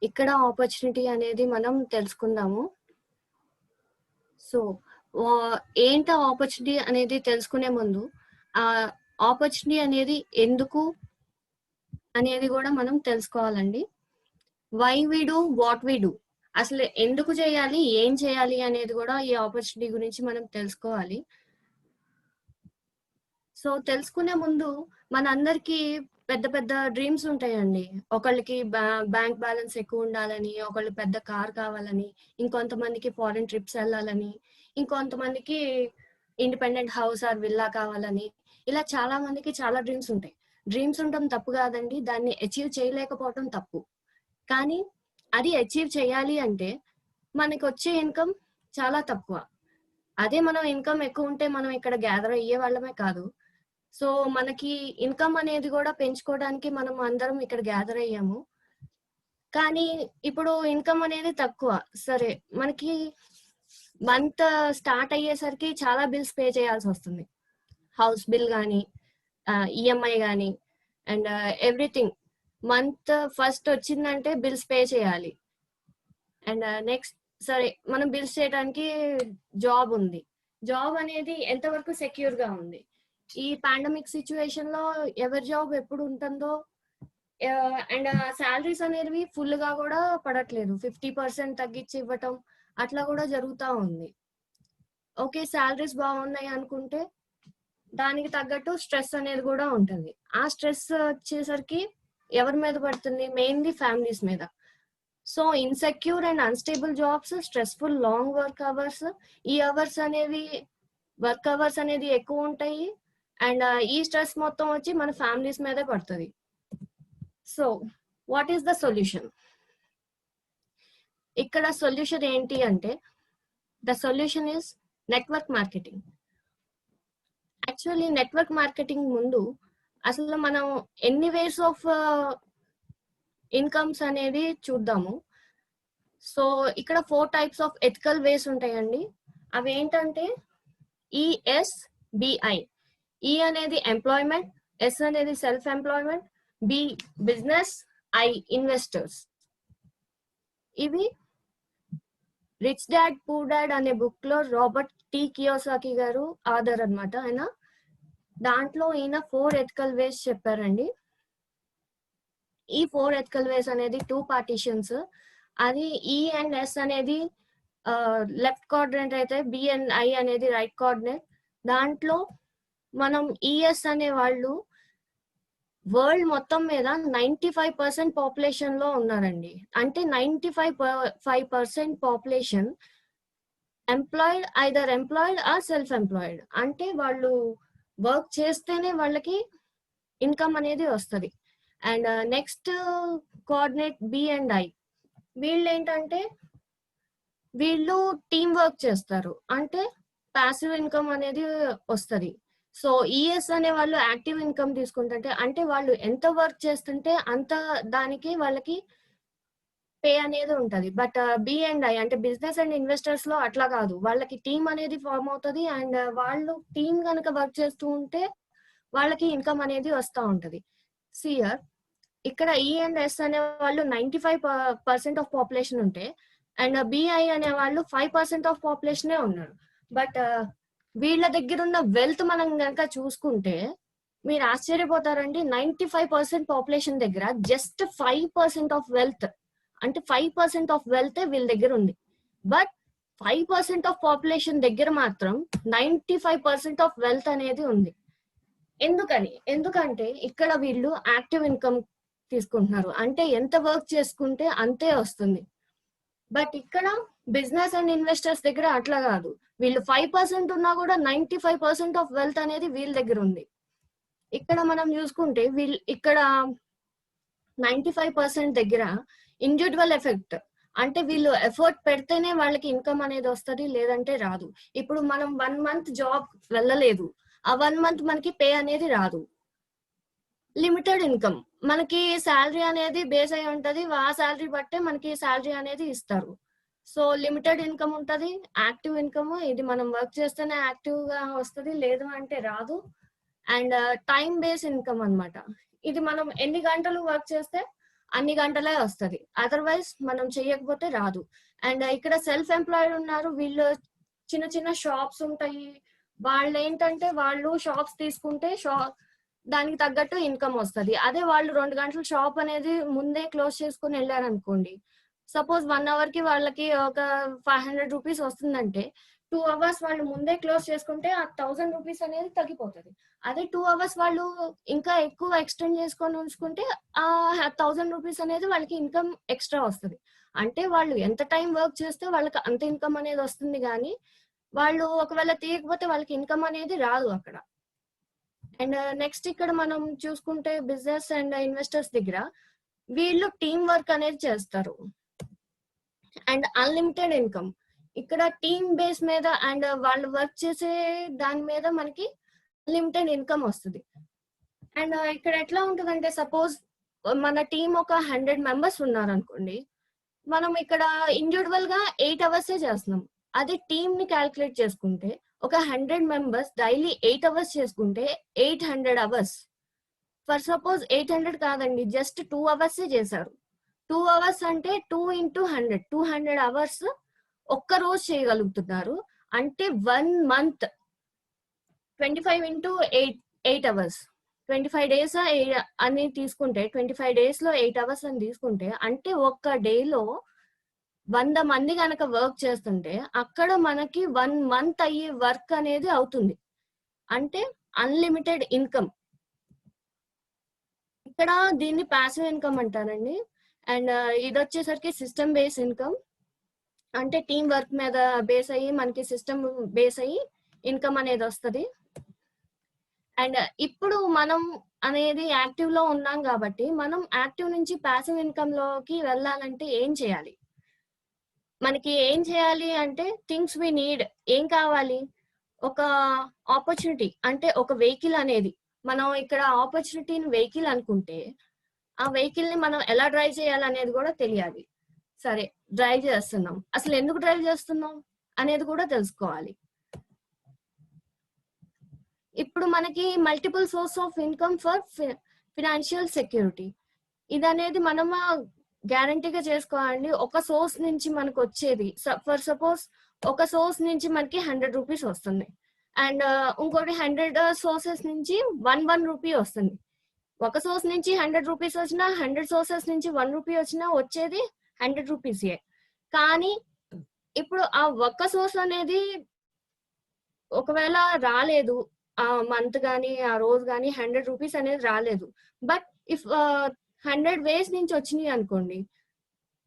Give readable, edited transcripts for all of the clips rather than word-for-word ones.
ఇక్కడ ఆపర్చునిటీ అనేది మనం తెలుసుకుందాము. సో, ఏంటి ఆపర్చునిటీ అనేది తెలుసుకునే ముందు, ఆపర్చునిటీ అనేది ఎందుకు అనేది గూడా మనం తెలుసుకోవాలండి. Why we do, what we do. అసలు ఎందుకు చేయాలి, ఏం చేయాలి అనేది గూడా ఈ ఆపర్చునిటీ గురించి మనం తెలుసుకోవాలి. సో, తెలుసుకునే ముందు మనందరికీ పెద్ద పెద్ద డ్రీమ్స్ ఉంటాయండి. ఒకళ్ళకి బ్యాంక్ బ్యాలెన్స్ ఎక్కువుండాలని, ఒకళ్ళు పెద్ద కార్ కావాలని, ఇంకొంతమందికి ఫారెన్ ట్రిప్స్ ఎళ్ళాలని, ఇంకొంతమందికి ఇండిపెండెంట్ హౌస్ ఆర్ విల్లా కావాలని, ఇలా చాలా మందికి చాలా డ్రీమ్స్ ఉంటాయి. డ్రీమ్స్ ఉండటం తప్పు కాదండి. దాన్ని అచీవ్ చేయలేకపోవటం తప్పు. కానీ అది అచీవ్ చేయాలి అంటే మనకొచ్చే ఇన్‌కమ్ చాలా తక్కువ. అదే మనం ఇన్‌కమ్ ఎక్కువుంటే మనం ఇక్కడ గ్యాదర్ అయ్యేవాళ్ళమే కాదు. సో, మనకి ఇన్‌కమ్ అనేది గూడా పెంచుకోవడానికి మనం అందరం ఇక్కడ గ్యాదర్ అయ్యాము. కానీ ఇప్పుడు ఇన్‌కమ్ అనేది తక్కువ. సరే, మనకి మంత్ స్టార్ట్ అయ్యేసరికి చాలా బిల్స్ పే చేయాల్సొస్తుంది. హౌస్ బిల్ గానీ, ఈఎంఐ గానీ అండ్ ఎవ్రీథింగ్. మంత్ ఫస్ట్ వచ్చిందంటే బిల్స్ పే చేయాలి. అండ్ నెక్స్ట్ సరే, మనం బిల్స్ చేయడానికి జాబ్ ఉంది. జాబ్ అనేది ఎంతవరకు సెక్యూర్‌గా ఉంది. ఈ పాండమిక్ సిట్యుయేషన్‌లో ఎవరి జాబ్ ఎప్పుడు ఉంటుందో అండ్ సాలరీస్ అనేవి ఫుల్‌గా గూడా పడట్లేదు. 50% తగ్గించి ఇవ్వటం అట్లా గూడా జరుగుతా ఉంది. ఓకే, సాలరీస్ బాగున్నాయి అనుకుంటే దానికి తగ్గట్టు స్ట్రెస్ అనేది గూడా ఉంటుంది. ఆ స్ట్రెస్ వచ్చేసరికి ఎవరి మీద పడుతుంది? మెయిన్‌లీ ఫ్యామిలీస్ మీద. So, insecure and unstable jobs, stressful long work hours, ఈ అవర్స్ అనేవి వర్క్ అవర్స్ అనేది ఎక్కువుంటాయి. అండ్ ఈ స్ట్రెస్ మొత్తం వచ్చి మన ఫ్యామిలీస్ మీదే పడతది. So, what is the solution? ఇక్కడ సొల్యూషన్ ఏంటి అంటే, the solution is network marketing. Actually network marketing ముందు అసలు మనం ఎన్ని వేస్ ఆఫ్ ఇన్‌కమ్స్ అనేది చూద్దాము. సో, ఇక్కడ 4 టైప్స్ ఆఫ్ ఎథికల్ వేస్ ఉంటాయండి. అవేంటంటే ఈఎస్‌బిఐ. ఈ అనేది ఎంప్లాయ్‌మెంట్, ఎస్ అనేది self employment, B business, I investors. ఇవి రిచ్ డాడ్ పూర్ డాడ్ అనే బుక్‌లో రాబర్ట్ టి కియోసాకి గారు ఆథర్ అన్నమాట ఆయన. దాంట్లో ఈయన 4 ఎథికల్ వేస్ చెప్పారండి. ఈ 4 ఎథికల్ వేస్ అనేది 2 పార్టిషన్స్. అది ఈ అండ్ ఎస్ అనేది లెఫ్ట్ క్వాడ్రంట్ అయితే, బి అండ్ ఐ అనేది రైట్ క్వాడ్రంట్. దాంట్లో మనం ఈఎస్ అనే వాళ్ళు వరల్డ్ మొత్తం మీద 95% పాపులేషన్ లో ఉన్నారండి. అంటే 95% population employed or self employed. అంటే వాళ్ళు వర్క్ చేస్తేనే వాళ్ళకి ఇన్కమ్ అనేది వస్తది. And next coordinate B and I. వీళ్ళేంటంటే వీళ్ళు టీమ్ వర్క్ చేస్తారు. అంటే పాసివ్ ఇన్కమ్ అనేది వస్తది. సో, ఈఎస్ అనే వాళ్ళు యాక్టివ్ ఇన్కమ్ తీసుకుంటుంటే, అంటే వాళ్ళు ఎంత వర్క్ చేస్తుంటే అంత దానికి వాళ్ళకి పే అనేది ఉంటది. బట్ బి అండ్ ఐ అంటే బిజినెస్ అండ్ ఇన్వెస్టర్స్ లో అట్లా కాదు. వాళ్ళకి టీమ్ అనేది ఫార్మ్ అవుతది. అండ్ వాళ్ళు టీమ్ గనక వర్క్ చేస్తూ ఉంటే వాళ్ళకి ఇన్కమ్ అనేది వస్తా ఉంటది. సియర్ ఇక్కడ ఈ అండ్ ఎస్ అనే వాళ్ళు 95% ఆఫ్ పాపులేషన్ ఉంటే, అండ్ బిఐ అనే వాళ్ళు 5% ఆఫ్ పాపులేషనే ఉన్నారు. బట్ వీళ్ళ దగ్గర ఉన్న వెల్త్ మనం గనక చూసుకుంటే మీరు ఆశ్చర్యపోతారండి. 95% పాపులేషన్ దగ్గర జస్ట్ 5% ఆఫ్ వెల్త్, అంటే 5% ఆఫ్ వెల్త్ వీళ్ళ దగ్గర ఉంది. బట్ 5% ఆఫ్ పాపులేషన్ దగ్గర మాత్రం 95% ఆఫ్ వెల్త్ అనేది ఉంది. ఎందుకంటే ఇక్కడ వీళ్ళు యాక్టివ్ ఇన్కమ్ తీసుకుంటున్నారు. అంటే ఎంత వర్క్ చేసుకుంటే అంతే వస్తుంది. బట్ ఇక్కడ బిజినెస్ అండ్ ఇన్వెస్టర్స్ దగ్గర అట్లా కాదు. వీళ్ళు 5% ఉన్నా కూడా 95% ఆఫ్ వెల్త్ అనేది వీళ్ళ దగ్గర ఉంది. ఇక్కడ మనం చూసుకుంటే ఇక్కడ 95% దగ్గర ఇండివిడ్యువల్ ఎఫెక్ట్, అంటే వీళ్ళు ఎఫర్ట్ పెడితేనే వాళ్ళకి ఇన్కమ్ అనేది వస్తది, లేదంటే రాదు. ఇప్పుడు మనం 1 మంత్ జాబ్ వెళ్ళలేదు, ఆ 1 మంత్ మనకి పే అనేది రాదు. లిమిటెడ్ ఇన్కమ్, మనకి శాలరీ అనేది బేస్ అయి ఉంటది. ఆ శాలరీ బట్టే మనకి శాలరీ అనేది ఇస్తారు. సో, లిమిటెడ్ ఇన్కమ్ ఉంటది. యాక్టివ్ ఇన్కమ్, ఇది మనం వర్క్ చేస్తేనే యాక్టివ్ గా వస్తది, లేదు అంటే రాదు. అండ్ టైం బేస్ ఇన్కమ్ అన్నమాట. ఇది మనం ఎన్ని గంటలు వర్క్ చేస్తే అన్ని గంటలే వస్తది. అదర్‌వైజ్ మనం చెయ్యకపోతే రాదు. అండ్ ఇక్కడ సెల్ఫ్ ఎంప్లాయిడ్ ఉన్నారు. వీళ్ళు చిన్న చిన్న షాప్స్ ఉంటాయి. వాళ్ళేంటంటే వాళ్ళు షాప్స్ తీసుకుంటే దానికి తగ్గట్టు ఇన్‌కమ్ వస్తది. అదే వాళ్ళు 2 గంటలు షాప్ అనేది ముందే క్లోజ్ చేసుకొని ఎళ్లారనుకోండి. సపోజ్ 1 అవర్‌కి వాళ్ళకి ఒక 500 రూపీస్ వస్తుందంటే 2 అవర్స్ వాళ్ళు ముందే క్లోజ్ చేసుకుంటే ఆ 1000 రూపీస్ అనేది తగ్గిపోతది. అదే 2 అవర్స్ వాళ్ళు ఇంకా ఎక్కువ ఎక్స్‌టెండ్ చేసుకొని ఉంచుకుంటే ఆ 1000 రూపీస్ అనేది వాళ్ళకి ఇన్‌కమ్ ఎక్స్‌ట్రా వస్తది. అంటే వాళ్ళు ఎంత టైం వర్క్ చేస్తే వాళ్ళకి అంత ఇన్‌కమ్ అనేది వస్తుంది గానీ, వాళ్ళు ఒకవేళ తీయకపోతే వాళ్ళకి ఇన్‌కమ్ అనేది రాదు అక్కడ. అండ్ నెక్స్ట్ ఇక్కడ మనం చూసుకుంటే బిజినెస్ అండ్ ఇన్వెస్టర్స్ దగ్గర వీళ్ళు టీమ్ వర్క్ అనేది చేస్తారు. And unlimited income. ఇక్కడ టీమ్ బేస్ మీద అండ్ వాళ్ళు వర్క్ చేసే దాని మీద మనకి అన్‌లిమిటెడ్ ఇన్‌కమ్ వస్తది. అండ్ ఇక్కడ ఎట్లా ఉంటదంటే సపోజ్ మన టీమ్ ఒక 100 మెంబర్స్ ఉన్నారనుకోండి. మనం ఇక్కడ ఇండివిడ్యువల్‌గా 8 అవర్సే చేస్తున్నాం. అదే టీమ్‌ని కాలిక్యులేట్ చేసుకుంటే ఒక 100 మెంబర్స్ డైలీ 8 అవర్స్ చేసుకుంటే 800 అవర్స్. ఫర్ సపోజ్ 800 కాదండి. జస్ట్ 2 అవర్సే చేశారు. 2 అవర్స్ అంటే 2 ఇంటూ 100 200 అవర్స్ ఒక్క రోజు చేయగలుగుతున్నారు. అంటే 1 మంత్ 25 ఇంటూ 8 అవర్స్. 25 డేస్ అని తీసుకుంటే 25 డేస్‌లో 8 అవర్స్ అని తీసుకుంటే అంటే ఒక్క డేలో 100 మంది గనక వర్క్ చేస్తుంటే అక్కడ మనకి 1 మంత్ అయ్యే వర్క్ అనేది అవుతుంది. అంటే అన్‌లిమిటెడ్ ఇన్‌కమ్. ఇక్కడ దీన్ని పాసివ్ ఇన్‌కమ్ అంటారండి. అండ్ ఇదొచ్చేసరికి సిస్టమ్ బేస్ ఇన్‌కమ్. అంటే టీమ్ వర్క్ మీద బేస్ అయ్యి మనకి సిస్టమ్ బేస్ అయ్యి ఇన్‌కమ్ అనేది వస్తది. అండ్ ఇప్పుడు మనం అనేది యాక్టివ్ లో ఉన్నాం కాబట్టి మనం యాక్టివ్ నుంచి పాసివ్ ఇన్‌కమ్ లోకి వెళ్ళాలంటే ఏం చేయాలి? మనకి ఏం చేయాలి అంటే థింగ్స్ వి నీడ్. ఏం కావాలి? ఒక ఆపర్చునిటీ అంటే ఒక వెహికల్ అనేది. మనం ఇక్కడ ఆపర్చునిటీని వెహికల్ అనుకుంటే, ఆ వెహికల్‌ని మనం ఎలా డ్రైవ్ చేయాలనేది కూడా తెలియాలి. సరే డ్రైవ్ చేస్తున్నాం. అసలు ఎందుకు డ్రైవ్ చేస్తున్నాం? అనేది కూడా తెలుసుకోవాలి. ఇప్పుడు మనకి multiple source of income for financial security. ఇదనేది మనం గ్యారంటీగా చేసుకోవాలండి. ఒక సోర్స్ నుంచి మనకు వచ్చేది ఫర్ సపోజ్ ఒక సోర్స్ నుంచి మనకి 100 రూపీస్ వస్తుంది. అండ్ ఇంకోటి 100 సోర్సెస్ నుంచి 1 రూపీ వస్తుంది. ఒక సోర్స్ నుంచి 100 రూపీస్ వచ్చినా 100 సోర్సెస్ నుంచి 1 రూపీ వచ్చినా వచ్చేది 100 రూపీసే. కానీ ఇప్పుడు ఆ ఒక్క సోర్స్ అనేది ఒకవేళ రాలేదు. ఆ మంత్ గాని, ఆ రోజు గాని 100 రూపీస్ అనేది రాలేదు. బట్ ఇఫ్ 100 వేస్ నుంచి వచ్చినాయి అనుకోండి.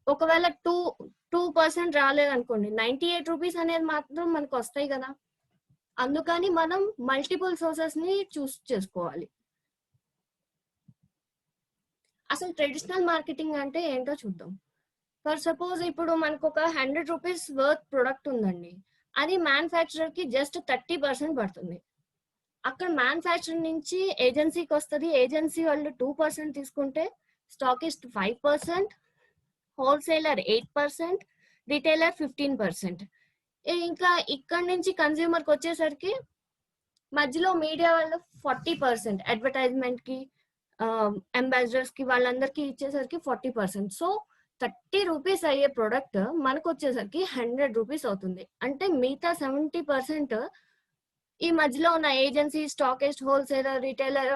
ఒకవేళ 2% రాలేదనుకోండి. 98 రూపీస్ అనేది మాత్రం మనకు వస్తాయి కదా! అందుకని మనం మల్టిపుల్ సోర్సెస్ ని చూస్ చేసుకోవాలి. అసలు ట్రెడిషనల్ మార్కెటింగ్ అంటే ఏంటో చూద్దాం. ఫర్ సపోజ్ ఇప్పుడు మనకు ఒక 100 రూపీస్ వర్త్ ప్రొడక్ట్ ఉందండి. అది మ్యానుఫ్యాక్చరర్ కి జస్ట్ 30% పడుతుంది. అక్కడ మ్యానుఫ్యాక్చరింగ్ నుంచి ఏజెన్సీకి వస్తది. ఏజెన్సీ వాళ్ళు 2% తీసుకుంటే స్టాకిస్ట్ 5%, హోల్సేలర్ 8%, రిటైలర్ 15%. ఇంకా ఇక్కడ నుంచి కన్స్యూమర్కి వచ్చేసరికి మధ్యలో మీడియా వాళ్ళు 40% అడ్వర్టైజ్మెంట్ కి అంబాసిడర్స్ కి వాళ్ళందరికీ ఇచ్చేసరికి 40%. సో 30 రూపీస్ అయ్యే ప్రొడక్ట్ మనకు వచ్చేసరికి 100 రూపీస్ అవుతుంది. అంటే మిగతా 70% ఈ మధ్యలో ఉన్న ఏజెన్సీ, స్టాకిస్ట్, హోల్సేలర్, రిటైలర్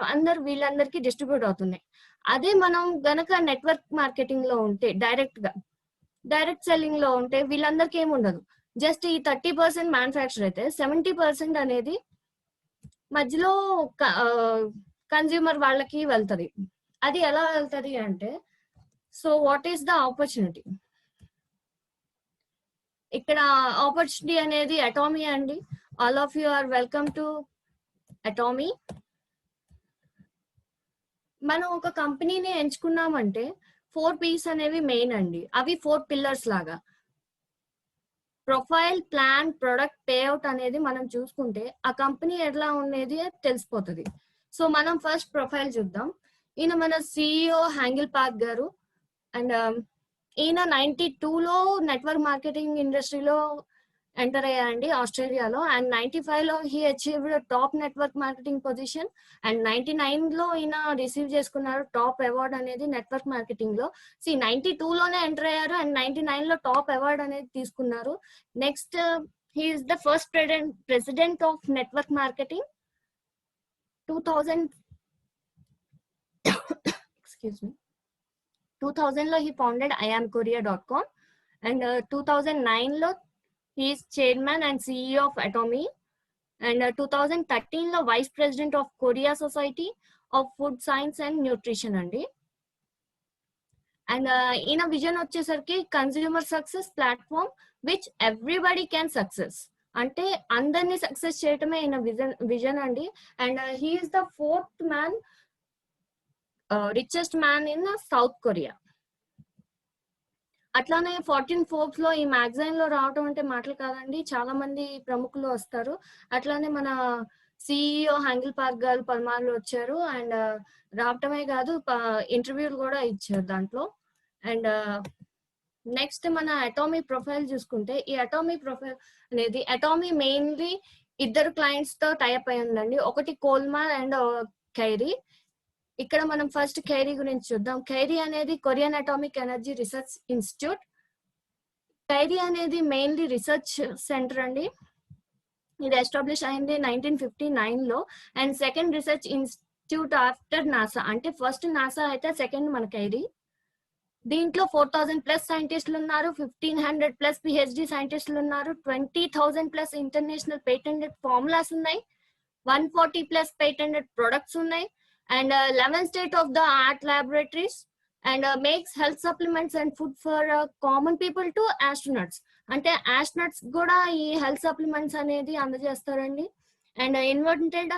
వీళ్ళందరికీ డిస్ట్రిబ్యూట్ అవుతున్నాయి. అదే మనం గనక నెట్వర్క్ మార్కెటింగ్ లో ఉంటే డైరెక్ట్ సెల్లింగ్ లో ఉంటే వీళ్ళందరికీ ఏమి ఉండదు. జస్ట్ ఈ 30% మ్యానుఫ్యాక్చర్ అయితే 70% అనేది మధ్యలో కన్స్యూమర్ వాళ్ళకి వెళ్తది. అది ఎలా వెళ్తది అంటే so what is the opportunity? ఇక్కడ ఆపర్చునిటీ అనేది అటామీ అండి. All of you are welcome to Atomy. మనం ఒక కంపెనీని ఎంచుకున్నామంటే 4 P's అనేవి మెయిన్ అండి. అవి 4 పిల్లర్స్ లాగా. ప్రొఫైల్, ప్లాన్, ప్రొడక్ట్, పేఅవుట్ అనేది మనం చూసుకుంటే ఆ కంపెనీ ఎలా ఉండేది తెలిసిపోతుంది. సో మనం ఫస్ట్ ప్రొఫైల్ చూద్దాం. ఈయన మన CEO హ్యాంగిల్ పార్క్ గారు. అండ్ ఈయన 92లో నెట్వర్క్ మార్కెటింగ్ ఇండస్ట్రీలో ఎంటర్ అయ్యారండి ఆస్ట్రేలియాలో. అండ్ 95లో he achieved top network marketing position. And 99లో ఈయన రిసీవ్ చేసుకున్నారు టాప్ అవార్డ్ అనేది నెట్వర్క్ మార్కెటింగ్ లో. 92లోనే ఎంటర్ అయ్యారు అండ్ 99లో టాప్ అవార్డ్ అనేది తీసుకున్నారు. Next he is the first president of network marketing. 2000 excuse me 2000లో he founded iamkorea.com and 2009లో he is chairman and CEO of Atomy and 2013లో vice president of Korea Society of Food Science and Nutrition అండి. And ఈయన vision వచ్చేసరికి consumer success platform which everybody can success, అంటే అందరినీ success చేయటమే ఈయన vision అండి. And he is the 4th man richest man in South Korea. అట్లానే 14 Forbes లో ఈ మ్యాగజైన్ లో రావటం అంటే మాటలు కాదండి, చాలా మంది ప్రముఖులు వస్తారు. అట్లానే మన సిఇఓ హ్యాంగిల్ పార్క్ గారు పలుమార్లు వచ్చారు అండ్ రావటమే కాదు ఇంటర్వ్యూలు కూడా ఇచ్చారు దాంట్లో. అండ్ నెక్స్ట్ మన అటామీ ప్రొఫైల్ చూసుకుంటే, ఈ అటామీ ప్రొఫైల్ అనేది అటామీ మెయిన్లీ 2 క్లయింట్స్ తో టైప్ అయి ఉందండి. ఒకటి కోల్మార్ అండ్ కైరీ. ఇక్కడ మనం ఫస్ట్ కైరీ గురించి చూద్దాం. కైరీ అనేది Korean atomic energy research institute. KAERI అనేది మెయిన్లీ రీసెర్చ్ సెంటర్ అండి. ఇది ఎస్టాబ్లిష్ అయింది 1959లో and second research institute after NASA. అంటే ఫస్ట్ నాసా అయితే సెకండ్ మన కైరీ. దీంట్లో 4000+ సైంటిస్టులు ఉన్నారు, 1500+ పిహెచ్డి సైంటిస్టులు ఉన్నారు, 20,000+ ఇంటర్నేషనల్ పేటెంటెడ్ ఫార్ములాస్ ఉన్నాయి, 140+ పేటెంటెడ్ ప్రొడక్ట్స్ ఉన్నాయి and 11 state of the art laboratories and makes health supplements and food for common people to astronauts. అంటే ఆస్ట్రోనట్స్ కూడా ఈ హెల్త్ సప్లిమెంట్స్ అనేది అందజేస్తారండి. And invented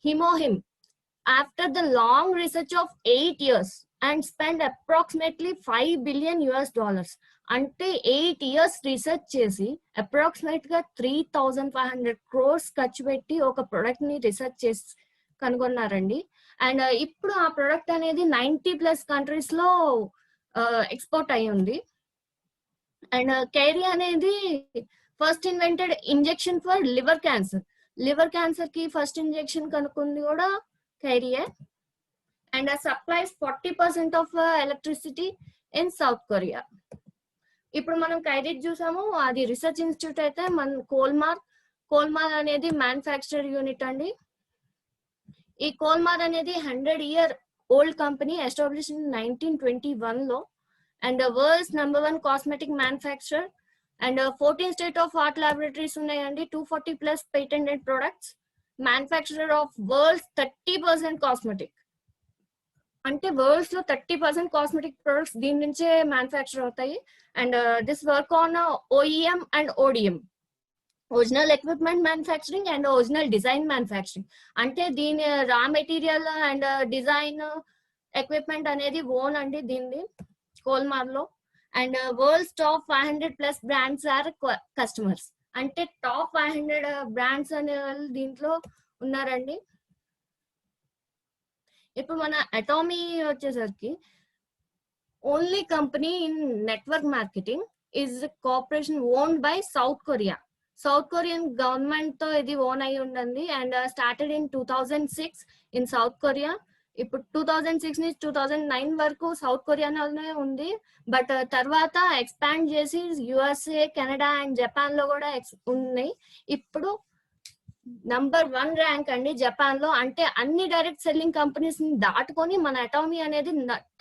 HemoHIM after the long research of 8 years and spend approximately $5 billion. అంటే 8 years research చేసి approximate గా 3,500 crores ఖర్చు పెట్టి ఒక ప్రొడక్ట్ ని రీసెర్చ్ చేసి కనుగొన్నారండి. అండ్ ఇప్పుడు ఆ ప్రొడక్ట్ అనేది 90+ కంట్రీస్ లో ఎక్స్పోర్ట్ అయి ఉంది. అండ్ కైరీ అనేది first invented injection for liver cancer. Liver cancer కి ఫస్ట్ ఇంజెక్షన్ కనుక్కుంది కూడా కైరీయే. And supplies 40% of electricity in South Korea. ఇప్పుడు మనం కైరీ చూసాము, అది రీసెర్చ్ ఇన్స్టిట్యూట్ అయితే మన కోల్మార్ అనేది మ్యానుఫ్యాక్చర్ యూనిట్ అండి. ఈ కోల్మార్ అనేది 100-year old company, establish in 1921లో and world's #1 cosmetic manufacturer and 14 state of art laboratories ఉన్నాయండి, 240+ patented products, manufacturer of world's 30% cosmetic. అంటే వరల్డ్స్ లో 30% కాస్మెటిక్ ప్రొడక్ట్స్ దీని నుంచే మ్యానుఫ్యాక్చర్ అవుతాయి. And this work on OEM and ODM, original equipment manufacturing and original design manufacturing. అంటే దీని raw material and design equipment అనేది own అండి దీన్ని కోల్మార్ లో. And world's top 500+ brands are customers. అంటే టాప్ 500 బ్రాండ్స్ అనే వాళ్ళు దీంట్లో ఉన్నారండి. ఇప్పుడు మన అటామీ వచ్చేసరికి only company in network marketing is corporation owned by South Korea. South Korean government తో ఇది ఓన్ అయి ఉండండి and started in 2006 in South Korea. ఇప్పుడు 2006 నుంచి 2009 వరకు సౌత్ కొరియాలోనే ఉంది, బట్ తర్వాత ఎక్స్పాండ్ చేసి USA, కెనడా అండ్ జపాన్ లో కూడా ఉన్నాయి. ఇప్పుడు #1 ర్యాంక్ అండి జపాన్ లో. అంటే అన్ని డైరెక్ట్ సెల్లింగ్ కంపెనీస్ ని దాటుకొని మన అటామీ అనేది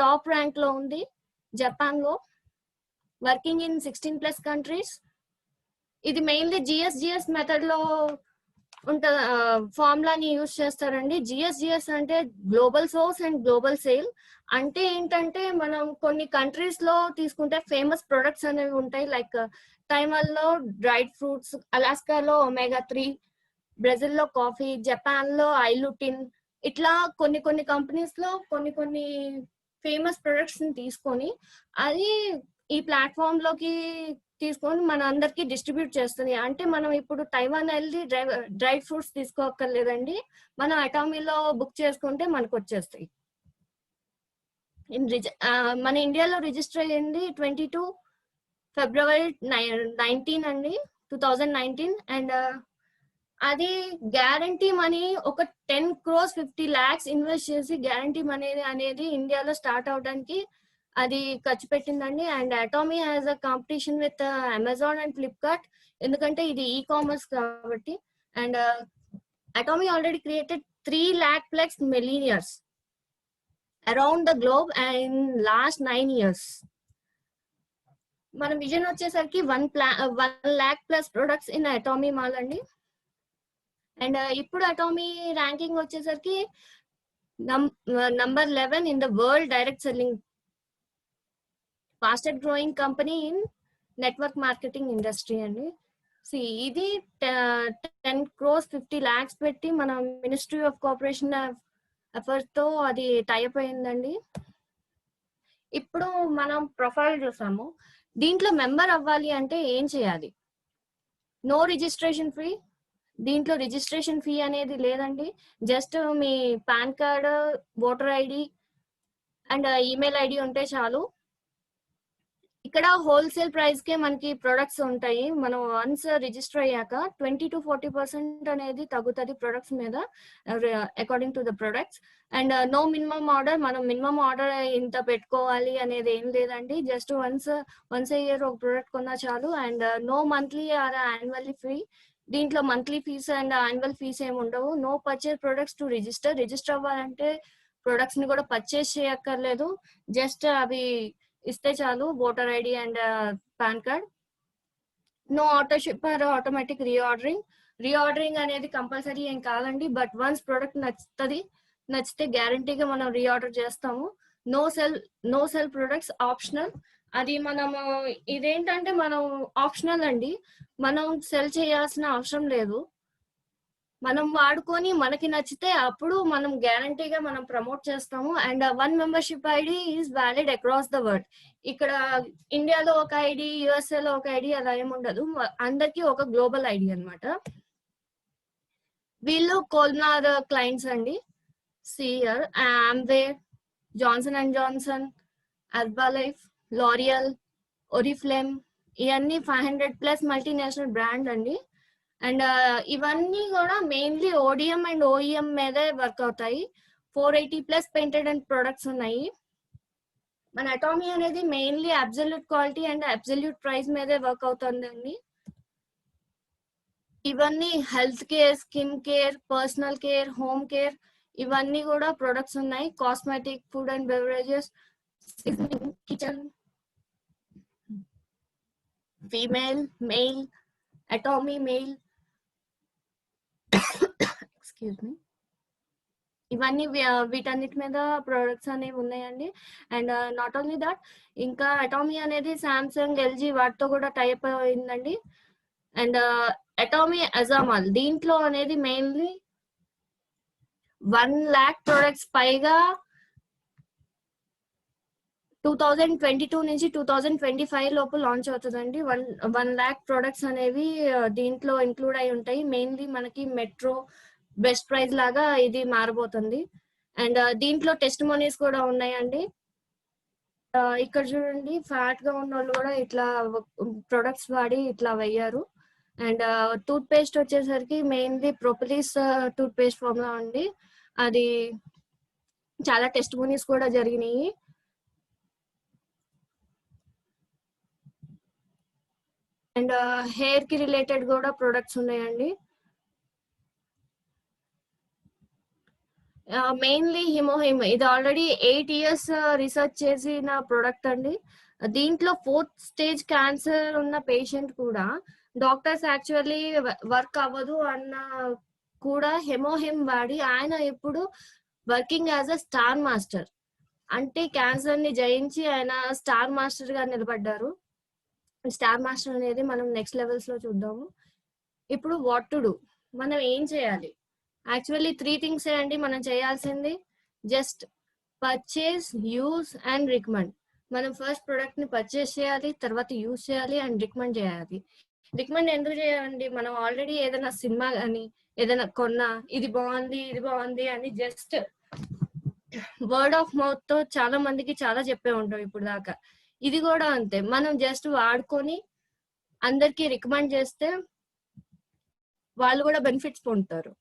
టాప్ ర్యాంక్ లో ఉంది జపాన్ లో, వర్కింగ్ ఇన్ 16+ కంట్రీస్. ఇది మెయిన్లీ GSGS మెథడ్ లో ఉంటుంది, ఫార్ములాని యూజ్ చేస్తారండి. GSGS అంటే global source and global sale. అంటే ఏంటంటే మనం కొన్ని కంట్రీస్ లో తీసుకుంటే ఫేమస్ ప్రొడక్ట్స్ అనేవి ఉంటాయి, లైక్ తైవాన్ లో డ్రైడ్ ఫ్రూట్స్, అలాస్కాలో ఒమేగా 3, బ్రెజిల్ లో కాఫీ, జపాన్ లో ఐలుటిన్. ఇట్లా కొన్ని కంపెనీస్ లో కొన్ని ఫేమస్ ప్రొడక్ట్స్ ని తీసుకొని అది ఈ ప్లాట్ఫామ్ లోకి తీసుకొని మన అందరికి డిస్ట్రిబ్యూట్ చేస్తుంది. అంటే మనం ఇప్పుడు తైవాన్ వెళ్ళి డ్రై ఫ్రూట్స్ తీసుకోక్కర్లేదండి, మనం అటామీలో బుక్ చేసుకుంటే మనకు వచ్చేస్తాయి. మన ఇండియాలో రిజిస్టర్ అయ్యింది 22 February 19 అండి 2019 అండ్ అది గ్యారంటీ మనీ ఒక 10 crores 50 lakhs ఇన్వెస్ట్ చేసి గ్యారంటీ మనీ అనేది ఇండియాలో స్టార్ట్ అవడానికి అది ఖర్చు పెట్టిందండి. And Atomy has a competition with Amazon and Flipkart, ఎందుకంటే ఇది ఈ కామర్స్ కాబట్టి. And Atomy already created 3 lakh plus millionaires around the globe and in last 9 years. మన విజన్ వచ్చేసరికి 1 lakh plus products in Atomy mall అండి. And ఇప్పుడు Atomy ranking వచ్చేసరికి number 11 in the world direct selling fastest growing company in network marketing industry అండి. ఇది 10 crores 50 lakhs పెట్టి మన ministry of cooperation affairs తో అది టైప్ అయిందండి. ఇప్పుడు మనం ప్రొఫైల్ చూసాము. దీంట్లో మెంబర్ అవ్వాలి అంటే ఏం చేయాలి? No registration fee. దీంట్లో రిజిస్ట్రేషన్ ఫీ అనేది లేదండి. జస్ట్ మీ PAN card, voter ID and email ID ఉంటే చాలు. ఇక్కడ హోల్సేల్ ప్రైస్ కే మనకి ప్రొడక్ట్స్ ఉంటాయి. మనం వన్స్ రిజిస్టర్ అయ్యాక 20 to 40% అనేది తగ్గుతుంది ప్రొడక్ట్స్ మీద according to the products. And no minimum order. మనం మినిమం ఆర్డర్ ఇంత పెట్టుకోవాలి అనేది ఏం లేదండి. జస్ట్ వన్స్ ఏ ఇయర్ ఒక ప్రొడక్ట్ కొన్నా చాలు. And no monthly or annually fee. దీంట్లో monthly fees and annual fees ఏమి ఉండవు. No purchase products to register. Register అవ్వాలంటే ప్రొడక్ట్స్ ని కూడా పర్చేస్ చేయక్కర్లేదు. జస్ట్ అవి ఇస్తే చాలు, voter ID and PAN card. No auto ship or automatic reordering. Reordering అనేది కంపల్సరీ ఏం కాదండి. బట్ వన్స్ ప్రొడక్ట్ నచ్చితే గ్యారంటీగా మనం రీఆర్డర్ చేస్తాము. No sell products optional. అది మనము ఇదేంటంటే మనం ఆప్షనల్ అండి. మనం సెల్ చేయాల్సిన అవసరం లేదు. మనం వాడుకొని మనకి నచ్చితే అప్పుడు మనం గ్యారంటీగా మనం ప్రమోట్ చేస్తాము. And 1 membership ID is valid across the world. ఇక్కడ ఇండియాలో ఒక ఐడి, యుఎస్ఏ లో ఒక ఐడి అలా ఏముండదు. అందరికి ఒక గ్లోబల్ ఐడి అన్నమాట. వీళ్ళు కోల్నార్ క్లయింట్స్ అండి. సియర్ Amway, Johnson and Johnson, Herbalife, L'Oreal, Oriflame, ఇవన్నీ 500+ మల్టీనేషనల్ బ్రాండ్ అండి. అండ్ ఇవన్నీ కూడా మెయిన్లీ ఓడిఎం అండ్ ఓఈఎం మీదే వర్క్ అవుతాయి. 480+ పెయింటెడ్ అండ్ ప్రొడక్ట్స్ ఉన్నాయి. మన అటామీ అనేది mainly absolute quality and absolute price మీదే వర్క్ అవుతుందండి. ఇవన్నీ health care, skin care, personal care, home care ఇవన్నీ కూడా ప్రొడక్ట్స్ ఉన్నాయి. Cosmetic, food and beverages, kitchen, female, male, Atomy male, excuse me, ఇవన్నీ వీటన్నిటి మీద ప్రొడక్ట్స్ అనేవి ఉన్నాయండి. అండ్ నాట్ ఓన్లీ దట్, ఇంకా అటామీ అనేది సామ్సంగ్, ఎల్జీ వాటితో కూడా టైప్ అయిందండి. అండ్ అటామీ అజామాల్ దీంట్లో అనేది మెయిన్లీ 1 lakh ప్రొడక్ట్స్ పైగా 2022 నుంచి 2025 లోపు లాంచ్ అవుతుందండి. 1 lakh ప్రొడక్ట్స్ అనేవి దీంట్లో ఇంక్లూడ్ అయి ఉంటాయి. మెయిన్లీ మనకి మెట్రో బెస్ట్ ప్రైస్ లాగా ఇది మారబోతుంది. అండ్ దీంట్లో టెస్టిమోనీస్ కూడా ఉన్నాయండి. ఇక్కడ చూడండి, ఫ్యాట్ గా ఉన్న వాళ్ళు కూడా ఇట్లా ప్రొడక్ట్స్ వాడి ఇట్లా వెయ్యారు. అండ్ టూత్ పేస్ట్ వచ్చేసరికి mainly propylene tooth paste formula అండి. అది చాలా టెస్టిమోనీస్ కూడా జరిగినాయి. అండ్ హెయిర్ కి రిలేటెడ్ కూడా ప్రొడక్ట్స్ ఉన్నాయండి. మెయిన్లీ హిమోహిమ్, ఇది ఆల్రెడీ 8 years రీసెర్చ్ చేసిన ప్రొడక్ట్ అండి. దీంట్లో 4th stage క్యాన్సర్ ఉన్న పేషెంట్ కూడా డాక్టర్స్ యాక్చువల్లీ వర్క్ అవ్వదు అన్న కూడా హెమోహిమ్ వాడి ఆయన ఇప్పుడు working as a star master. అంటే క్యాన్సర్ ని జయించి ఆయన స్టార్ మాస్టర్ గా నిలబడ్డారు. స్టార్ మాస్టర్ అనేది మనం నెక్స్ట్ లెవెల్స్ లో చూద్దాము. ఇప్పుడు వాట్ టు డూ, మనం ఏం చేయాలి? యాక్చువల్లీ 3 things అండి మనం చేయాల్సింది. Just purchase, use and recommend. మనం ఫస్ట్ ప్రొడక్ట్ ని పర్చేస్ చేయాలి, తర్వాత యూస్ చేయాలి అండ్ రికమెండ్ చేయాలి. రికమెండ్ ఎందుకు చేయాలండి? మనం ఆల్రెడీ ఏదైనా సినిమా కానీ ఏదైనా కొన్నా ఇది బాగుంది అని జస్ట్ వర్డ్ ఆఫ్ మౌత్ తో చాలా మందికి చాలా చెప్పే ఉంటాం ఇప్పుడు దాకా. ఇది కూడా అంతే, మనం జస్ట్ వాడుకొని అందరికి రికమెండ్ చేస్తే వాళ్ళు కూడా బెనిఫిట్స్ పొందుతారు.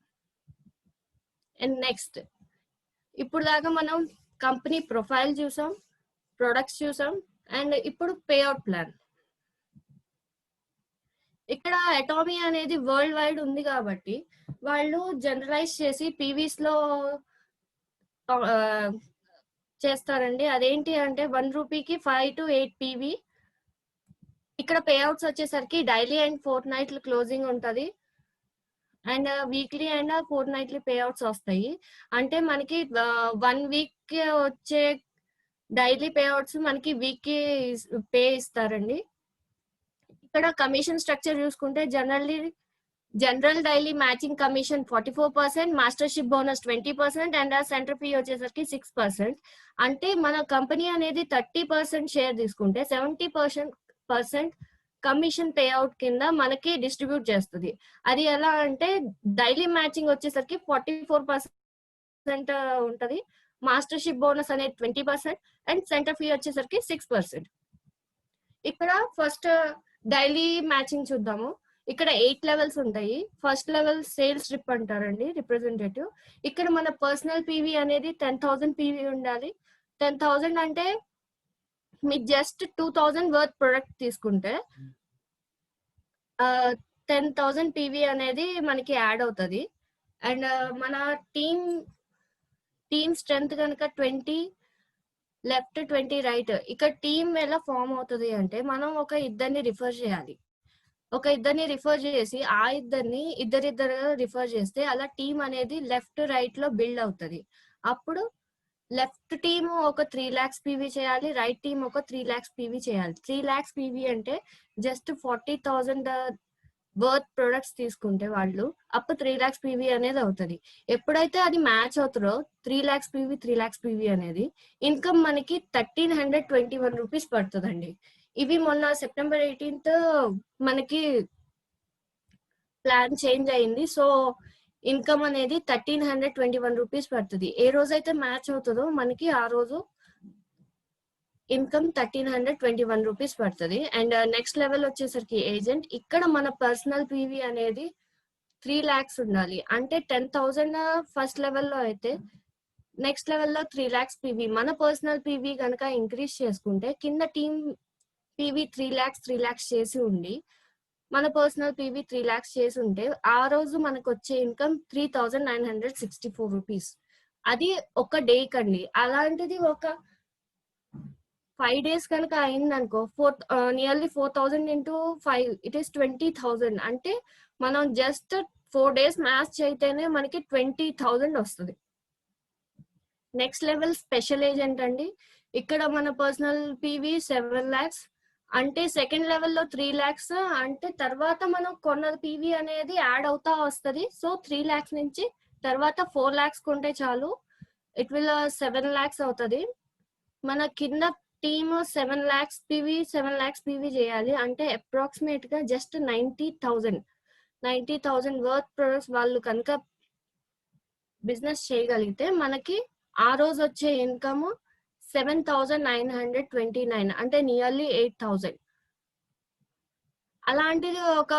అండ్ నెక్స్ట్ ఇప్పుడు దాకా మనం కంపెనీ ప్రొఫైల్ చూసాం, ప్రొడక్ట్స్ చూసాం, అండ్ ఇప్పుడు పేఅవుట్ ప్లాన్. ఇక్కడ అటామీ అనేది వరల్డ్ వైడ్ ఉంది కాబట్టి వాళ్ళు జనరలైజ్ చేసి పీవీస్ లో చేస్తారండి. అదేంటి అంటే 1 రూపీకి 5 to 8 పీవీ. ఇక్కడ పేఅవుట్స్ వచ్చేసరికి daily and fortnightly closing ఉంటుంది, and weekly and fortnightly payouts వస్తాయి. అంటే మనకి 1 వీక్ వచ్చే డైలీ పేఅవుట్స్ మనకి వీక్ కి పే ఇస్తారండి. ఇక్కడ కమిషన్ స్ట్రక్చర్ చూసుకుంటే general daily matching commission 44%, mastership bonus 20%, and centre fee వచ్చేసరికి 6%. అంటే మన కంపెనీ అనేది 30% షేర్ తీసుకుంటే 70% కమిషన్ పేఅవుట్ కింద మనకి డిస్ట్రిబ్యూట్ చేస్తుంది. అది ఎలా అంటే డైలీ మ్యాచింగ్ వచ్చేసరికి 44% ఉంటది, మాస్టర్షిప్ బోనస్ అనేది 20%, అండ్ సెంటర్ ఫీ వచ్చేసరికి 6%. ఇక్కడ ఫస్ట్ డైలీ మ్యాచింగ్ చూద్దాము. ఇక్కడ 8 లెవెల్స్ ఉంటాయి. ఫస్ట్ లెవెల్ సేల్స్ రిప్ అంటారండి, రిప్రజెంటేటివ్. ఇక్కడ మన పర్సనల్ పీవీ అనేది 10,000 పీవీ ఉండాలి. 10,000 అంటే మీకు జస్ట్ 2,000 వర్త్ ప్రొడక్ట్ తీసుకుంటే 10,000 పీవీ అనేది మనకి యాడ్ అవుతుంది. అండ్ మన టీమ్ స్ట్రెంత్ కనుక 20 లెఫ్ట్ 20 రైట్. ఇక్కడ టీమ్ ఎలా ఫామ్ అవుతుంది అంటే మనం ఒక ఇద్దరిని రిఫర్ చేయాలి. ఒక ఇద్దరిని రిఫర్ చేసి ఆ ఇద్దరిద్దరు రిఫర్ చేస్తే అలా టీమ్ అనేది లెఫ్ట్ రైట్ లో బిల్డ్ అవుతుంది. అప్పుడు లెఫ్ట్ టీమ్ ఒక 3 lakhs పీవీ చేయాలి, రైట్ టీమ్ ఒక 3 lakhs పీవీ చేయాలి. 3 lakhs పీవీ అంటే జస్ట్ 40,000 వర్త్ ప్రొడక్ట్స్ తీసుకుంటే వాళ్ళు అప్పుడు 3 lakhs పీవీ అనేది అవుతుంది. ఎప్పుడైతే అది మ్యాచ్ అవుతుందో 3 lakhs పీవీ 3 lakhs పీవీ అనేది ఇన్కమ్ మనకి 1,321 రూపీస్ పడుతుందండి. ఇవి మొన్న September 18th మనకి ప్లాన్ చేంజ్ అయింది. సో ఇన్కమ్ అనేది 1,321 రూపీస్ పడుతుంది. ఏ రోజైతే మ్యాచ్ అవుతుందో మనకి ఆ రోజు ఇన్కమ్ 1,321 రూపీస్ పడుతుంది. అండ్ నెక్స్ట్ లెవెల్ వచ్చేసరికి ఏజెంట్. ఇక్కడ మన పర్సనల్ పీవీ అనేది 3 lakhs ఉండాలి. అంటే 10,000 ఫస్ట్ లెవెల్లో అయితే నెక్స్ట్ లెవెల్లో 3 lakhs పీవీ. మన పర్సనల్ పీవీ కనుక ఇంక్రీజ్ చేసుకుంటే కింద టీమ్ పీవీ 3 lakhs చేసి ఉండి మన పర్సనల్ పీవీ 3 lakhs చేసి ఉంటే ఆ రోజు మనకు వచ్చే ఇన్కమ్ 3,964 రూపీస్. అది ఒక డే కండి. అలాంటిది ఒక 5 days కనుక అయిందనుకో నియర్లీ 4,000 into 5 ఇట్ ఈస్ 20,000. అంటే మనం జస్ట్ 4 days మ్యాచ్ అయితేనే మనకి 20,000 వస్తుంది. నెక్స్ట్ లెవెల్ స్పెషల్ ఏజెంట్ అండి. ఇక్కడ మన పర్సనల్ పీవీ 7 lakhs. అంటే సెకండ్ లెవెల్లో 3 lakhs. అంటే తర్వాత మనం కొన్న పీవీ అనేది యాడ్ అవుతా వస్తుంది. సో 3 lakhs నుంచి తర్వాత 4 lakhs కొంటే చాలు, ఇట్ విల్ 7 lakhs అవుతుంది. మన కింద టీమ్ 7 lakhs పీవీ చేయాలి. అంటే అప్రాక్సిమేట్ గా జస్ట్ 90,000 వర్త్ ప్రొడక్ట్స్ వాళ్ళు కనుక బిజినెస్ చేయగలిగితే మనకి ఆ రోజు వచ్చే ఇన్కమ్ 7,929, అంటే నియర్లీ 8,000. అలాంటిది ఒక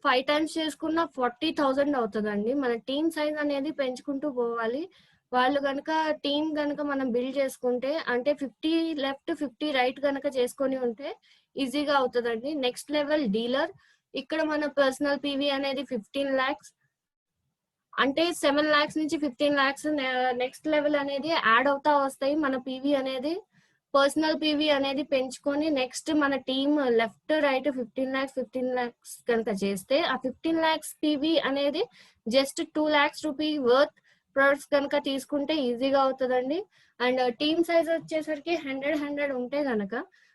5 times చేసుకున్న 40,000 అవుతుందండి. మన టీమ్ సైజ్ అనేది పెంచుకుంటూ పోవాలి. వాళ్ళు కనుక టీమ్ కనుక మనం బిల్డ్ చేసుకుంటే అంటే 50 లెఫ్ట్ 50 రైట్ కనుక చేసుకొని ఉంటే ఈజీగా అవుతుందండి. Next level dealer. ఇక్కడ మన పర్సనల్ పీవీ అనేది 15 lakhs. అంటే 7 lakhs నుంచి 15 lakhs నెక్స్ట్ లెవెల్ అనేది యాడ్ అవుతా వస్తాయి. మన పీవీ అనేది పర్సనల్ పీవీ అనేది పెంచుకొని నెక్స్ట్ మన టీమ్ లెఫ్ట్ రైట్ 15 lakhs కనుక చేస్తే ఆ 15 lakhs పీవీ అనేది just 2 lakhs rupee worth products కనుక తీసుకుంటే ఈజీగా అవుతుందండి. అండ్ టీమ్ సైజ్ వచ్చేసరికి 100 ఉంటే కనుక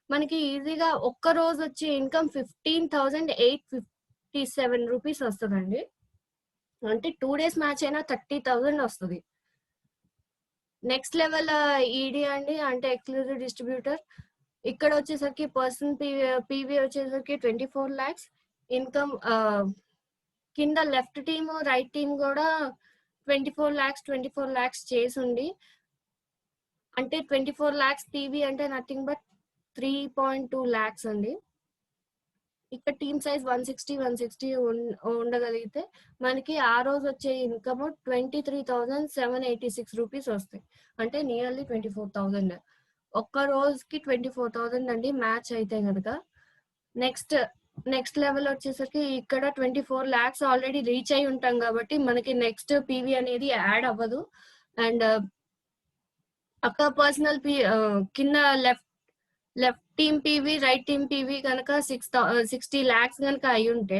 మనకి ఈజీగా ఒక్క రోజు వచ్చే ఇన్కమ్ 15,857 రూపీస్ వస్తుందండి. అంటే 2 days మ్యాచ్ అయినా 30,000 వస్తుంది. నెక్స్ట్ లెవెల్ ఈడీ అండి, అంటే ఎక్స్క్లూజివ్ డిస్ట్రిబ్యూటర్. ఇక్కడ వచ్చేసరికి పర్సన్ పీవీ వచ్చేసరికి 24 lakhs. ఇన్కమ్ కింద లెఫ్ట్ టీమ్ రైట్ టీమ్ కూడా 24 lakhs చేసి ఉండి, అంటే 24 lakhs పీవీ అంటే నథింగ్ బట్ 3.2 lakhs అండి. ఇక్కడ టీమ్ సైజ్ 160 ఉండగలిగితే మనకి ఆ రోజు వచ్చే ఇన్కమ్ 23,786 రూపీస్ వస్తాయి. అంటే నియర్లీ 24,000. ఒక్క రోజుకి 24,000 అండి మ్యాచ్ అయితే కనుక. నెక్స్ట్ లెవెల్ వచ్చేసరికి ఇక్కడ 24 lakhs ఆల్రెడీ రీచ్ అయి ఉంటాం కాబట్టి మనకి నెక్స్ట్ పీవీ అనేది యాడ్ అవ్వదు. అండ్ అక్క పర్సనల్ కింద left team PV right team PV కనుక 60 lakhs కనుక అయి ఉంటే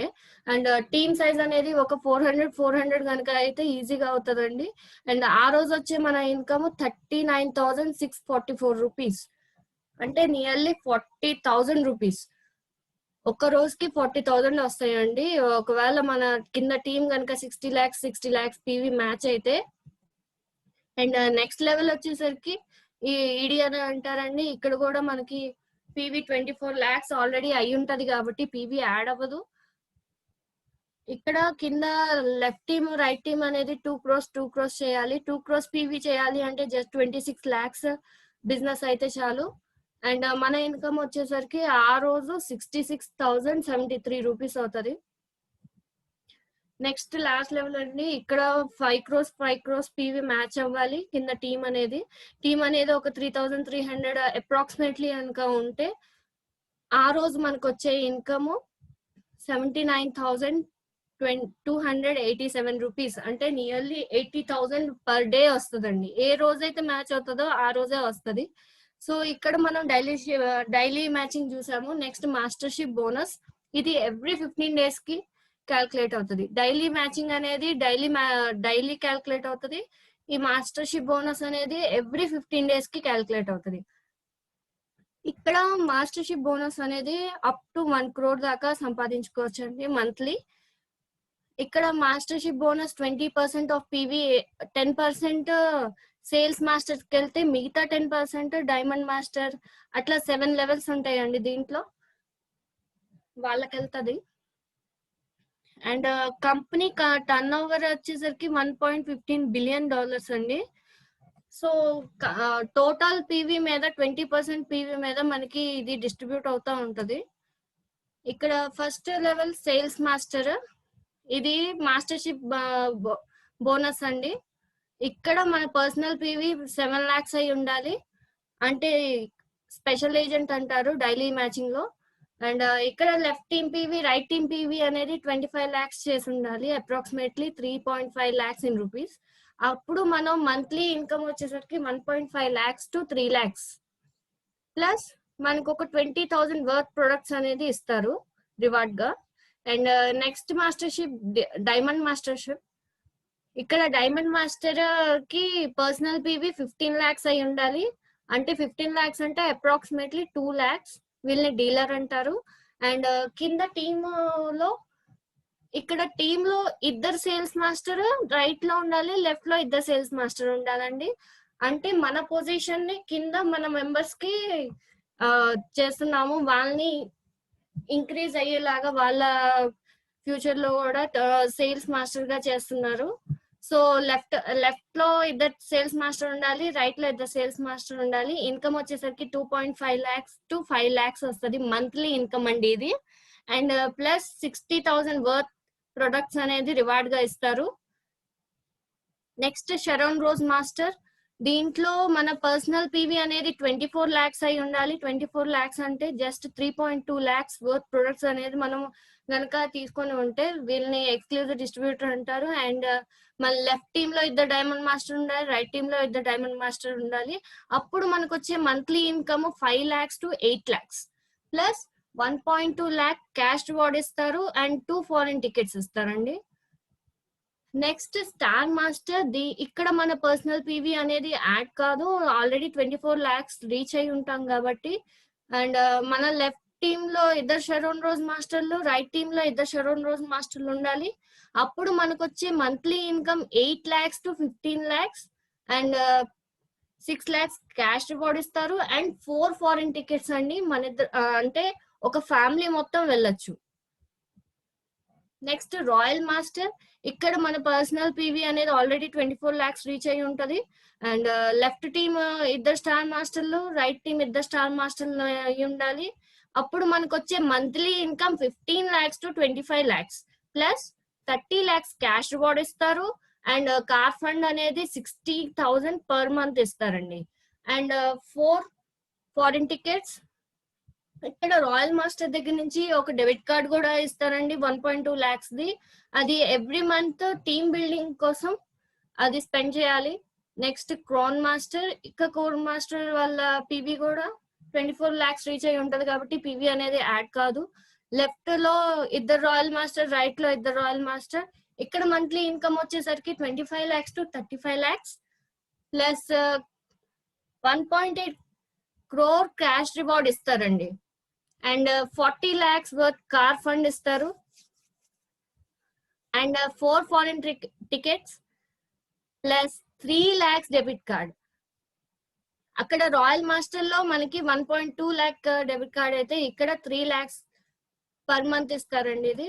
అండ్ టీమ్ సైజ్ అనేది ఒక 400 కనుక అయితే ఈజీగా అవుతుందండి. అండ్ ఆ రోజు వచ్చే మన ఇన్కమ్ 39,644 రూపీస్. అంటే నియర్లీ 40,000 రూపీస్. ఒక్క రోజుకి 40,000 వస్తాయండి. ఒకవేళ మన కింద టీం కనుక 60 lakhs పీవీ మ్యాచ్ అయితే. అండ్ నెక్స్ట్ లెవెల్ వచ్చేసరికి ఈ ఈడీ అని అంటారండి. ఇక్కడ కూడా మనకి పీవీ 24 lakhs ఆల్రెడీ అయి ఉంటది కాబట్టి పీవీ యాడ్ అవ్వదు. ఇక్కడ కింద లెఫ్ట్ టీమ్ రైట్ టీమ్ అనేది 2 crores చేయాలి. 2 crores పీవీ చేయాలి అంటే జస్ట్ 26 lakhs బిజినెస్ అయితే చాలు. అండ్ మన ఇన్కమ్ వచ్చేసరికి ఆ రోజు 66,073 రూపీస్ అవుతుంది. నెక్స్ట్ లాస్ట్ లెవెల్ అండి. ఇక్కడ 5 crores పీవీ మ్యాచ్ అవ్వాలి కింద టీం అనేది ఒక 3,300 అప్రాక్సిమేట్లీ కనుక ఉంటే ఆ రోజు మనకు వచ్చే ఇన్కమ్ 79,287 రూపీస్. అంటే నియర్లీ 80,000 పర్ డే వస్తుందండి. ఏ రోజైతే మ్యాచ్ అవుతుందో ఆ రోజే వస్తుంది. సో ఇక్కడ మనం డైలీ మ్యాచింగ్ చూసాము. నెక్స్ట్ మాస్టర్షిప్ బోనస్, ఇది ఎవ్రీ 15 days కి క్యాల్కులేట్ అవుతుంది. డైలీ మ్యాచింగ్ అనేది డైలీ క్యాల్కులేట్ అవుతుంది. ఈ మాస్టర్షిప్ బోనస్ అనేది ఎవ్రీ 15 days కి క్యాల్కులేట్ అవుతుంది. ఇక్కడ మాస్టర్షిప్ బోనస్ అనేది అప్ టు 1 crore దాకా సంపాదించుకోవచ్చు అండి మంత్లీ. ఇక్కడ mastership bonus 20% of PV, 10% sales masters కి వెళ్తే మిగతా 10% డైమండ్ మాస్టర్, అట్లా 7 levels ఉంటాయండి దీంట్లో వాళ్ళకి వెళ్తుంది. అండ్ కంపెనీ టర్న్ ఓవర్ వచ్చేసరికి $1.15 billion అండి. సో టోటల్ పీవీ మీద 20% పీవీ మీద మనకి ఇది డిస్ట్రిబ్యూట్ అవుతా ఉంటది. ఇక్కడ ఫస్ట్ లెవెల్ సేల్స్ మాస్టర్, ఇది మాస్టర్షిప్ బోనస్ అండి. ఇక్కడ మన పర్సనల్ పీవీ 7 lakhs అయి ఉండాలి. అంటే స్పెషల్ ఏజెంట్ అంటారు డైలీ మ్యాచింగ్ లో. అండ్ ఇక్కడ left team PV right team PV అనేది 25 lakhs చేసి ఉండాలి. Approximately 3.5 lakhs in rupees. అప్పుడు మనం మంత్లీ ఇన్కమ్ వచ్చేసరికి 1.5 lakhs to 3 lakhs. ప్లస్ మనకు ఒక 20,000 వర్త్ ప్రొడక్ట్స్ అనేది ఇస్తారు రివార్డ్ గా. And next mastership diamond mastership. ఇక్కడ డైమండ్ మాస్టర్ కి పర్సనల్ పీవీ 15 lakhs అయి ఉండాలి. అంటే 15 lakhs అంటే అప్రాక్సిమేట్లీ 2 lakhs. వీళ్ళని డీలర్ అంటారు. అండ్ కింద టీమ్ లో ఇక్కడ టీమ్ లో ఇద్దరు సేల్స్ మాస్టర్ రైట్ లో ఉండాలి, లెఫ్ట్ లో ఇద్దరు సేల్స్ మాస్టర్ ఉండాలండి. అంటే మన పొజిషన్ ని కింద మన మెంబర్స్ కి చేస్తున్నాము, వాళ్ళని ఇంక్రీజ్ అయ్యేలాగా వాళ్ళ ఫ్యూచర్ లో కూడా సేల్స్ మాస్టర్ గా చేస్తున్నారు. సో లెఫ్ట్ లో ఇద్దరు సేల్స్ మాస్టర్ ఉండాలి, రైట్ లో ఇద్దరు సేల్స్ మాస్టర్ ఉండాలి. ఇన్కమ్ వచ్చేసరికి 2.5 lakhs to 5 lakhs వస్తుంది మంత్లీ ఇన్కమ్ అండి ఇది. అండ్ ప్లస్ 60,000 వర్త్ ప్రొడక్ట్స్ అనేది రివార్డ్ గా ఇస్తారు. Next Sharon rose master. దీంట్లో మన పర్సనల్ పీవీ అనేది 24 lakhs అయి ఉండాలి. 24 lakhs అంటే జస్ట్ 3.2 lakhs వర్త్ ప్రొడక్ట్స్ అనేది మనం కనుక తీసుకొని ఉంటే వీళ్ళని ఎక్స్క్లూజివ్ డిస్ట్రిబ్యూటర్ అంటారు. అండ్ మన లెఫ్ట్ టీమ్ లో ఇద్దరు డైమండ్ మాస్టర్ ఉండాలి, రైట్ టీమ్ లో ఇద్దరు డైమండ్ మాస్టర్ ఉండాలి. అప్పుడు మనకు వచ్చే monthly income 5 lakhs to 8 lakhs. Plus 1.2 lakh cash reward ఇస్తారు అండ్ 2 foreign tickets ఇస్తారండి. Next star master. ఇక్కడ మన పర్సనల్ పీవీ అనేది యాడ్ కాదు, ఆల్రెడీ 24 lakhs రీచ్ అయి ఉంటాం కాబట్టి. అండ్ మన లెఫ్ట్ టీమ్ లో ఇద్దరు షరోన్ రోజ్ మాస్టర్లు, రైట్ టీమ్ లో ఇద్దరు షరోన్ రోజ్ మాస్టర్లు ఉండాలి. అప్పుడు మనకు వచ్చే monthly income 8 lakhs to 15 lakhs. And 6 lakhs cash reward ఇస్తారు అండ్ 4 foreign tickets అండి. మన అంటే ఒక ఫ్యామిలీ మొత్తం వెళ్ళొచ్చు. Next royal master. ఇక్కడ మన పర్సనల్ పీవీ అనేది ఆల్రెడీ 24 lakhs రీచ్ అయి ఉంటది. అండ్ లెఫ్ట్ టీమ్ ఇద్దరు స్టార్ మాస్టర్లు, రైట్ టీమ్ ఇద్దరు స్టార్ మాస్టర్లు అయి ఉండాలి. అప్పుడు మనకు వచ్చే monthly income 15 lakhs to 25 lakhs plus 30 lakhs cash reward ఇస్తారు. అండ్ కార్ ఫండ్ అనేది 60,000 పర్ మంత్ ఇస్తారండి. And 4 foreign tickets. ఇక్కడ రాయల్ మాస్టర్ దగ్గర నుంచి ఒక డెబిట్ కార్డ్ కూడా ఇస్తారండి 1.2 lakhs ది. అది ఎవ్రీ మంత్ టీమ్ బిల్డింగ్ కోసం అది స్పెండ్ చేయాలి. నెక్స్ట్ క్రోన్ మాస్టర్, ఇక క్రోన్ మాస్టర్ వాళ్ళ పీవీ కూడా 24 lakhs రీచ్ అయి ఉంటది కాబట్టి పీవీ అనేది యాడ్ కాదు. లెఫ్ట్ లో ఇద్దరు రాయల్ మాస్టర్, రైట్ లో ఇద్దరు రాయల్ మాస్టర్. ఇక్కడ మంత్లీ ఇన్కమ్ వచ్చేసరికి 25 lakhs to 35 lakhs plus 1.8 crore cash reward ఇస్తారండి. And 40 lakhs worth car fund ఇస్తారు. And 4 foreign tickets plus 3 lakhs debit card. అక్కడ రాయల్ మాస్టర్ లో మనకి 1.2 lakh డెబిట్ కార్డ్ అయితే ఇక్కడ 3 lakhs పర్ మంత్ ఇస్తారండి ఇది.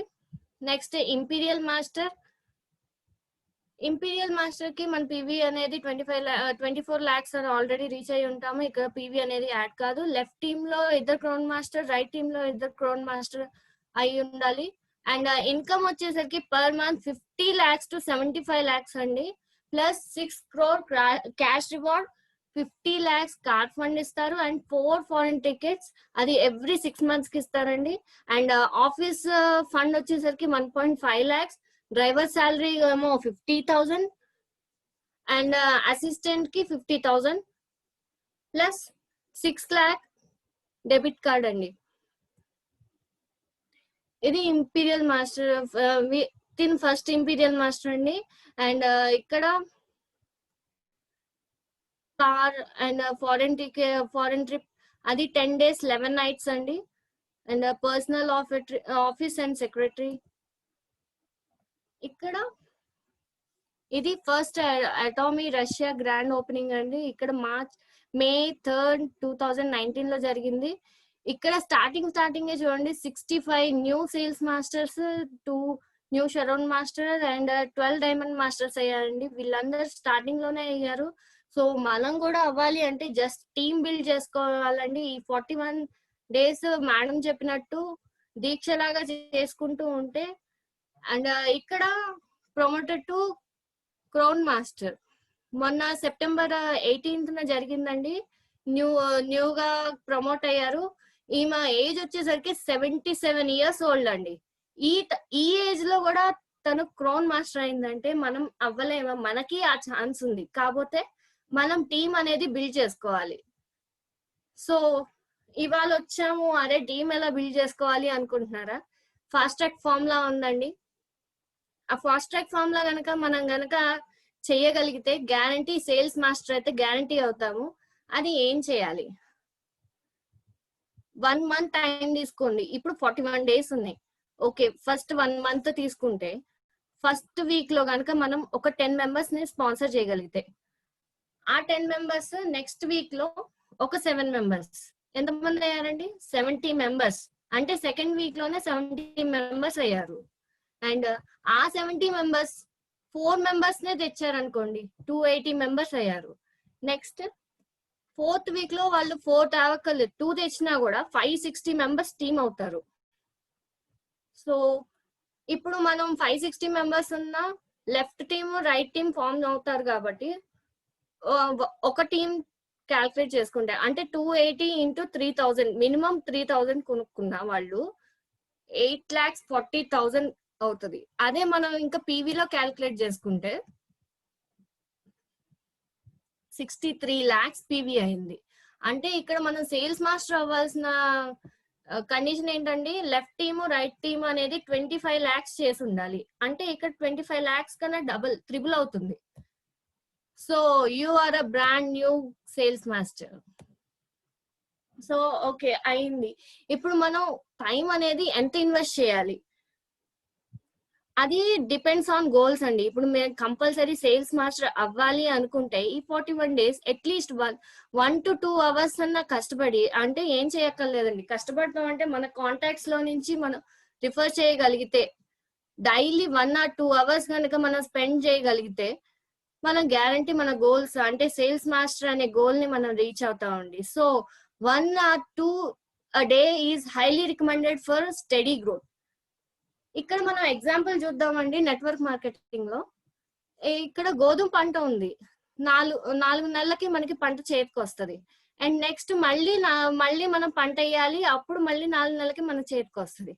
Next imperial master. Imperial master కి మన పీవీ అనేది 24 lakhs అని ఆల్రెడీ రీచ్ అయి ఉంటాము. ఇక్కడ పీవీ అనేది యాడ్ కాదు. లెఫ్ట్ టీమ్ లో ఇద్దరు క్రౌన్ మాస్టర్, రైట్ టీమ్ లో ఇద్దరు క్రౌన్ మాస్టర్ అయి ఉండాలి. అండ్ ఇన్కమ్ వచ్చేసరికి per month 50 lakhs to 75 lakhs అండి. Plus 6 crore cash reward, 50 lakhs car fund ఇస్తారు. అండ్ 4 ఫారిన్ టికెట్స్ అది ఎవ్రీ 6 months కి ఇస్తారండి. అండ్ ఆఫీస్ ఫండ్ వచ్చేసరికి 1.5 lakhs, డ్రైవర్ శాలరీ ఏమో 50,000 అండ్ అసిస్టెంట్ కి 50,000 ప్లస్ 6 lakh డెబిట్ కార్డ్ అండి. ఇది imperial master, first imperial master అండి. అండ్ ఇక్కడ కార్ అండ్ ఫారెన్ ట్రిప్ అది 10 days 11 nights అండి. And personal office and secretary. ఇక్కడ ఇది first Atomy Russia grand opening అండి. ఇక్కడ మే 3rd 2019 లో జరిగింది. ఇక్కడ స్టార్టింగ్ చూడండి 65 new sales masters, 2 new Sharon master and 12 diamond masters అయ్యారండి. వీళ్ళందరూ స్టార్టింగ్ లోనే అయ్యారు. సో మనం కూడా అవ్వాలి అంటే జస్ట్ టీమ్ బిల్డ్ చేసుకోవాలండి. ఈ 41 days మేడం చెప్పినట్టు దీక్షలాగా చేసుకుంటూ ఉంటే. అండ్ ఇక్కడ ప్రమోటెడ్ టు క్రౌన్ మాస్టర్ మొన్న September 18th జరిగిందండి. న్యూగా ప్రమోట్ అయ్యారు. ఈమె ఏజ్ వచ్చేసరికి 77 years old అండి. ఈ ఏజ్ లో కూడా తను క్రౌన్ మాస్టర్ అయిందంటే మనం అవ్వలేమా? మనకి ఆ ఛాన్స్ ఉంది, కాకపోతే మనం టీం అనేది బిల్డ్ చేసుకోవాలి. సో ఇవాళ వచ్చాము, అరే టీం ఎలా బిల్డ్ చేసుకోవాలి అనుకుంటున్నారా? ఫాస్ట్ ట్రాక్ ఫార్ములా ఉందండి. ఆ ఫాస్ట్ ట్రాక్ ఫార్ములా మనం గనక చేయగలిగితే గ్యారంటీ సేల్స్ మాస్టర్ అయితే గ్యారంటీ అవుతాము. అది ఏం చేయాలి? 1 month టైం తీసుకోండి. ఇప్పుడు 41 days ఉన్నాయి. ఓకే, ఫస్ట్ 1 month తీసుకుంటే ఫస్ట్ వీక్ లో గనక మనం ఒక 10 members ని స్పాన్సర్ చేయగలిగితే ఆ 10 members నెక్స్ట్ వీక్ లో ఒక 7 members ఎంతమంది అయ్యారండి? 70 members. అంటే సెకండ్ వీక్ లోనే 70 members అయ్యారు. అండ్ ఆ 70 members 4 members నే తెచ్చారనుకోండి, 280 members అయ్యారు. నెక్స్ట్ 4th వీక్ లో వాళ్ళు 4 తావక్కలు 2 తెచ్చినా కూడా 560 members టీమ్ అవుతారు. సో ఇప్పుడు మనం 560 members ఉన్న left team right team form అవుతారు కాబట్టి ఒక టీం క్యాల్కులేట్ చేసుకుంటే అంటే 280 into 3,000 మినిమం 3,000 కొనుక్కున్న వాళ్ళు 8,40,000 అవుతుంది. అదే మనం ఇంకా పీవీలో క్యాల్కులేట్ చేసుకుంటే 63 lakhs పీవీ అయింది. అంటే ఇక్కడ మనం సేల్స్ మాస్టర్ అవ్వాల్సిన కండిషన్ ఏంటండి? లెఫ్ట్ టీమ్ రైట్ టీమ్ అనేది 25 lakhs చేసి ఉండాలి. అంటే ఇక్కడ 25 lakhs కన్నా ట్రిపుల్ అవుతుంది. So you are a brand new sales master. So okay అయింది. ఇప్పుడు మనం టైం అనేది ఎంత ఇన్వెస్ట్ చేయాలి? అది డిపెండ్స్ ఆన్ గోల్స్ అండి. ఇప్పుడు మేము కంపల్సరీ సేల్స్ మాస్టర్ అవ్వాలి అనుకుంటే ఈ 41 days అట్లీస్ట్ 1 to 2 hours అన్న కష్టపడి, అంటే ఏం చేయక్కర్లేదండి, కష్టపడతాం అంటే మన కాంటాక్ట్స్ లో నుంచి మనం రిఫర్ చేయగలిగితే డైలీ 1 or 2 hours కనుక మనం స్పెండ్ చేయగలిగితే మనం గ్యారంటీ మన గోల్స్ అంటే సేల్స్ మాస్టర్ అనే గోల్ ని మనం రీచ్ అవుతామండి. So 1 or 2 a day is highly recommended for steady growth. ఇక్కడ మనం ఎగ్జాంపుల్ చూద్దామండి నెట్వర్క్ మార్కెటింగ్ లో. ఇక్కడ గోధుమ పంట ఉంది, 4 నెలలకి మనకి పంట చేతికి వస్తుంది. అండ్ నెక్స్ట్ మళ్ళీ మనం పంట వేయాలి, అప్పుడు మళ్ళీ 4 నెలలకి మన చేతికి వస్తుంది.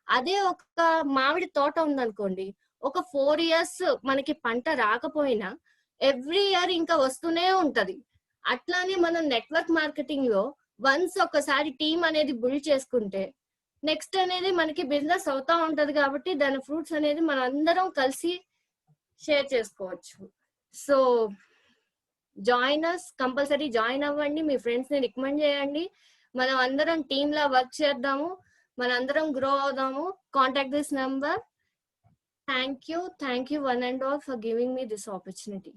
అదే ఒక మామిడి తోట ఉందనుకోండి, ఒక 4 years మనకి పంట రాకపోయినా ఎవ్రీ ఇయర్ ఇంకా వస్తూనే ఉంటది. అట్లానే మనం నెట్వర్క్ మార్కెటింగ్ లో వన్స్ ఒకసారి టీమ్ అనేది బిల్డ్ చేసుకుంటే నెక్స్ట్ అనేది మనకి బిజినెస్ అవుతా ఉంటది, కాబట్టి దాని ఫ్రూట్స్ అనేది మన అందరం కలిసి షేర్ చేసుకోవచ్చు. సో కంపల్సరీ జాయిన్ అవ్వండి, మీ ఫ్రెండ్స్ ని రికమెండ్ చేయండి, మనం అందరం టీమ్ లా వర్క్ చేద్దాము, మన అందరం గ్రో అవుదాము. Contact this number. Thank you one and all for giving me this opportunity.